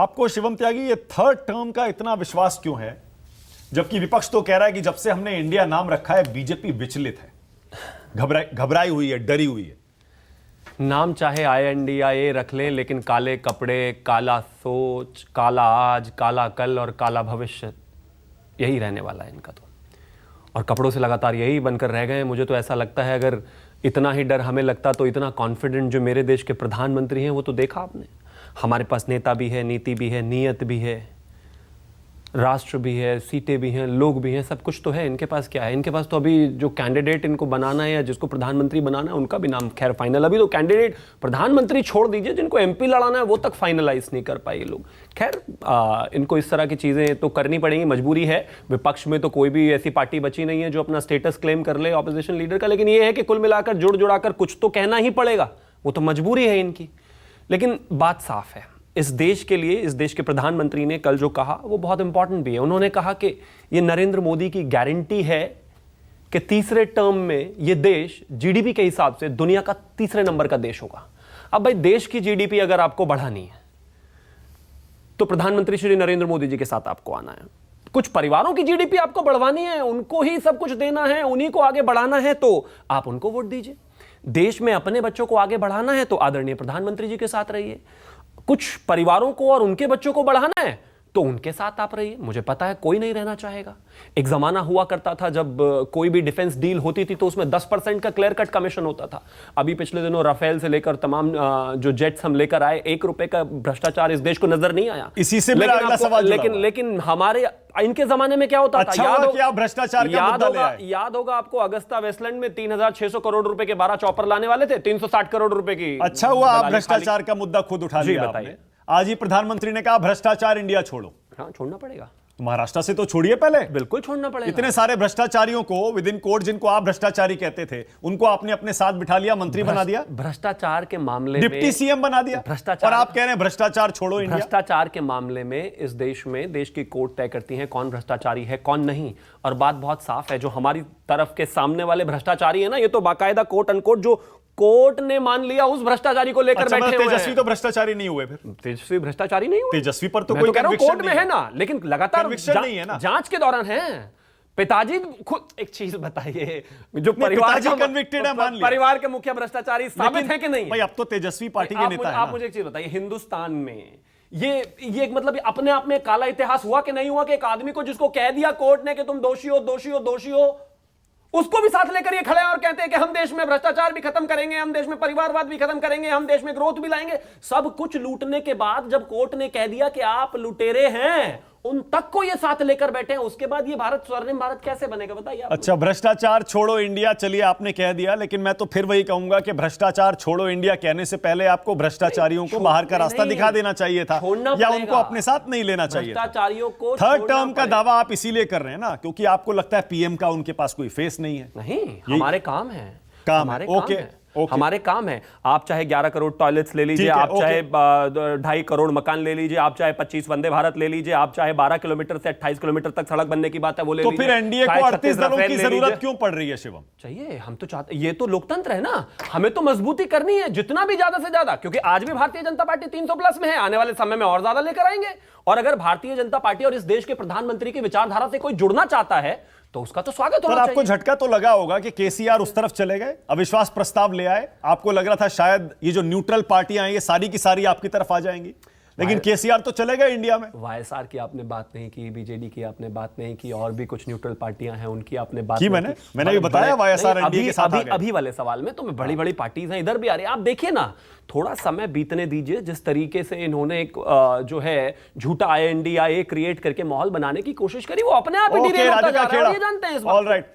आपको शिवम त्यागी ये third term का इतना विश्वास क्यों है, जबकि विपक्ष तो कह रहा है कि जब से हमने इंडिया नाम रखा है बीजेपी विचलित है, घबराई हुई है, डरी हुई है। नाम चाहे INDIA रख लें, लेकिन काले कपड़े, काला सोच, काला आज, काला कल और काला भविष्य यही रहने वाला है इनका तो। और कपड़ों से लगातार यही बनकर रह गए हैं। मुझे तो ऐसा लगता है अगर इतना ही डर हमें लगता तो इतना कॉन्फिडेंट जो मेरे देश के प्रधानमंत्री हैं वो तो देखा आपने। हमारे पास नेता भी है, नीति भी है, नीयत भी है, राष्ट्र भी है, सीटें भी हैं, लोग भी हैं, सब कुछ तो है। इनके पास क्या है? इनके पास तो अभी जो कैंडिडेट इनको बनाना है या जिसको प्रधानमंत्री बनाना है उनका भी नाम खैर फाइनल, अभी तो कैंडिडेट प्रधानमंत्री छोड़ दीजिए, जिनको MP लड़ाना है वो तक फाइनलाइज नहीं कर पाए ये लोग। खैर इनको इस तरह की चीज़ें तो करनी पड़ेंगी, मजबूरी है। विपक्ष में तो कोई भी ऐसी पार्टी बची नहीं है जो अपना स्टेटस क्लेम कर ले ऑपोजिशन लीडर का, लेकिन ये है कि कुल मिलाकर जुड़ जुड़ाकर कुछ तो कहना ही पड़ेगा, वो तो मजबूरी है इनकी। लेकिन बात साफ है, इस देश के लिए, इस देश के प्रधानमंत्री ने कल जो कहा वो बहुत इंपॉर्टेंट भी है। उन्होंने कहा कि ये नरेंद्र मोदी की गारंटी है कि तीसरे टर्म में ये देश GDP के हिसाब से दुनिया का तीसरे नंबर का देश होगा। अब भाई देश की GDP अगर आपको बढ़ानी है तो प्रधानमंत्री श्री नरेंद्र मोदी जी के साथ आपको आना है। कुछ परिवारों की GDP आपको बढ़वानी है, उनको ही सब कुछ देना है, उन्हीं को आगे बढ़ाना है, तो आप उनको वोट दीजिए। देश में अपने बच्चों को आगे बढ़ाना है तो आदरणीय प्रधानमंत्री जी के साथ रहिए। कुछ परिवारों को और उनके बच्चों को बढ़ाना है तो उनके साथ आप रहिए। मुझे पता है कोई नहीं रहना चाहेगा। एक जमाना हुआ करता था जब कोई भी डिफेंस डील होती थी तो उसमें 10% का क्लियर कट कमीशन होता था। अभी पिछले दिनों राफेल से लेकर तमाम जो जेट्स हम लेकर आए, 1 रुपए का भ्रष्टाचार इस देश को नजर नहीं आया। इसी से मेरा अगला सवाल जुड़ा हुआ। लेकिन हमारे इनके जमाने में क्या होता था? याद होगा आपको, अगस्ता वेस्टलैंड में 3600 करोड़ रुपए के 12 चॉपर लाने वाले थे, 360 करोड़ रुपए की। अच्छा हुआ आप भ्रष्टाचार का मुद्दा खुद उठा लिया आपने। आज ही प्रधानमंत्री ने कहा भ्रष्टाचार इंडिया छोड़ो। हाँ, छोड़ना पड़ेगा। महाराष्ट्र से तो छोड़िए पहले। बिल्कुल छोड़ना पड़ेगा। इतने सारे भ्रष्टाचारियों को विद इन कोर्ट, जिनको आप भ्रष्टाचारी कहते थे, उनको आपने अपने साथ बिठा लिया, मंत्री बना दिया, भ्रष्टाचार के मामले में डिप्टी CM बना दिया, भ्रष्टाचार, और आप कह रहे हैं भ्रष्टाचार छोड़ो इंडिया। भ्रष्टाचार के मामले में इस देश में देश की कोर्ट तय करती है कौन भ्रष्टाचारी है कौन नहीं। और बात बहुत साफ है, जो हमारी तरफ के सामने वाले भ्रष्टाचारी है ना, ये तो बाकायदा कोर्ट अनकोर्ट जो कोर्ट ने मान लिया उस भ्रष्टाचारी को लेकर बैठे हुए हैं। तेजस्वी तो भ्रष्टाचारी नहीं हुए। फिर तेजस्वी भ्रष्टाचारी नहीं हुए। तेजस्वी पर तो कोई कोर्ट में है ना, लेकिन लगातार नहीं है ना, जांच के दौरान है। पिताजी खुद एक चीज बताइए, जो परिवार कन्विक्टेड है, मान लिया, परिवार के मुख्य भ्रष्टाचारी साबित है कि नहीं? भाई अब तो तेजस्वी पार्टी के नेता हैं ना। आप मुझे एक चीज बताइए, हिंदुस्तान में ये मतलब अपने आप में काला इतिहास हुआ कि नहीं हुआ कि एक आदमी को जिसको कह दिया कोर्ट ने कि तुम दोषी हो, दोषी हो, दोषी हो, उसको भी साथ लेकर ये खड़े हैं और कहते हैं कि हम देश में भ्रष्टाचार भी खत्म करेंगे, हम देश में परिवारवाद भी खत्म करेंगे, हम देश में ग्रोथ भी लाएंगे। सब कुछ लूटने के बाद जब कोर्ट ने कह दिया कि आप लुटेरे हैं, उन तक को ये साथ लेकर बैठे हैं, उसके बाद ये भारत स्वर्णिम भारत कैसे बनेगा बताइए आप। अच्छा, भ्रष्टाचार छोड़ो इंडिया, चलिए आपने कह दिया, लेकिन मैं तो फिर वही कहूंगा कि भ्रष्टाचार छोड़ो इंडिया कहने से पहले आपको भ्रष्टाचारियों को बाहर का रास्ता दिखा देना चाहिए था, या उनको अपने साथ नहीं लेना चाहिए। भ्रष्टाचारियों को थर्ड टर्म का दावा आप इसीलिए कर रहे हैं ना, क्योंकि आपको लगता है PM का उनके पास कोई फेस नहीं है। नहीं, हमारे काम है, हमारे हमारे काम है। आप चाहे 11 करोड़ टॉयलेट्स ले लीजिए, आप चाहे 2.5 करोड़ मकान ले लीजिए, आप चाहे 25 वंदे भारत ले लीजिए, आप चाहे 12 किलोमीटर से 28 किलोमीटर तक सड़क बनने की बात है वो ले लीजिए। तो फिर NDA को 38 दलों की जरूरत क्यों पड़ रही है शिवम? चाहिए, हम तो चाहते, ये तो लोकतंत्र है ना, हमें तो मजबूती करनी है जितना भी ज्यादा से ज्यादा, क्योंकि आज भी भारतीय जनता पार्टी 300 प्लस में है, आने वाले समय में और ज्यादा लेकर आएंगे। और अगर भारतीय जनता पार्टी और इस देश के प्रधानमंत्री की विचारधारा से कोई जुड़ना चाहता है तो उसका तो स्वागत होना चाहिए। आपको झटका तो लगा होगा कि KCR उस तरफ चले गए, अविश्वास प्रस्ताव ले आए, आपको लग रहा था शायद ये जो न्यूट्रल पार्टियां हैं ये सारी की सारी आपकी तरफ आ जाएंगी, लेकिन KCR तो चले गए इंडिया में। YSR की आपने बात नहीं की, BJD की आपने बात नहीं की, और भी कुछ न्यूट्रल पार्टियां हैं उनकी आपने बात की। मैंने भी बताया YSR इंडिया के साथ आ गए। अभी वाले सवाल में तो बड़ी बड़ी पार्टीज हैं, इधर भी आ रही है। आप देखिए ना, थोड़ा समय बीतने दीजिए। जिस तरीके से इन्होंने एक जो है झूठा INDIA क्रिएट करके माहौल बनाने की कोशिश करी, वो अपने आप ही डिरेल होता जा रहा है, ये जानते हैं इस बात। ऑलराइट,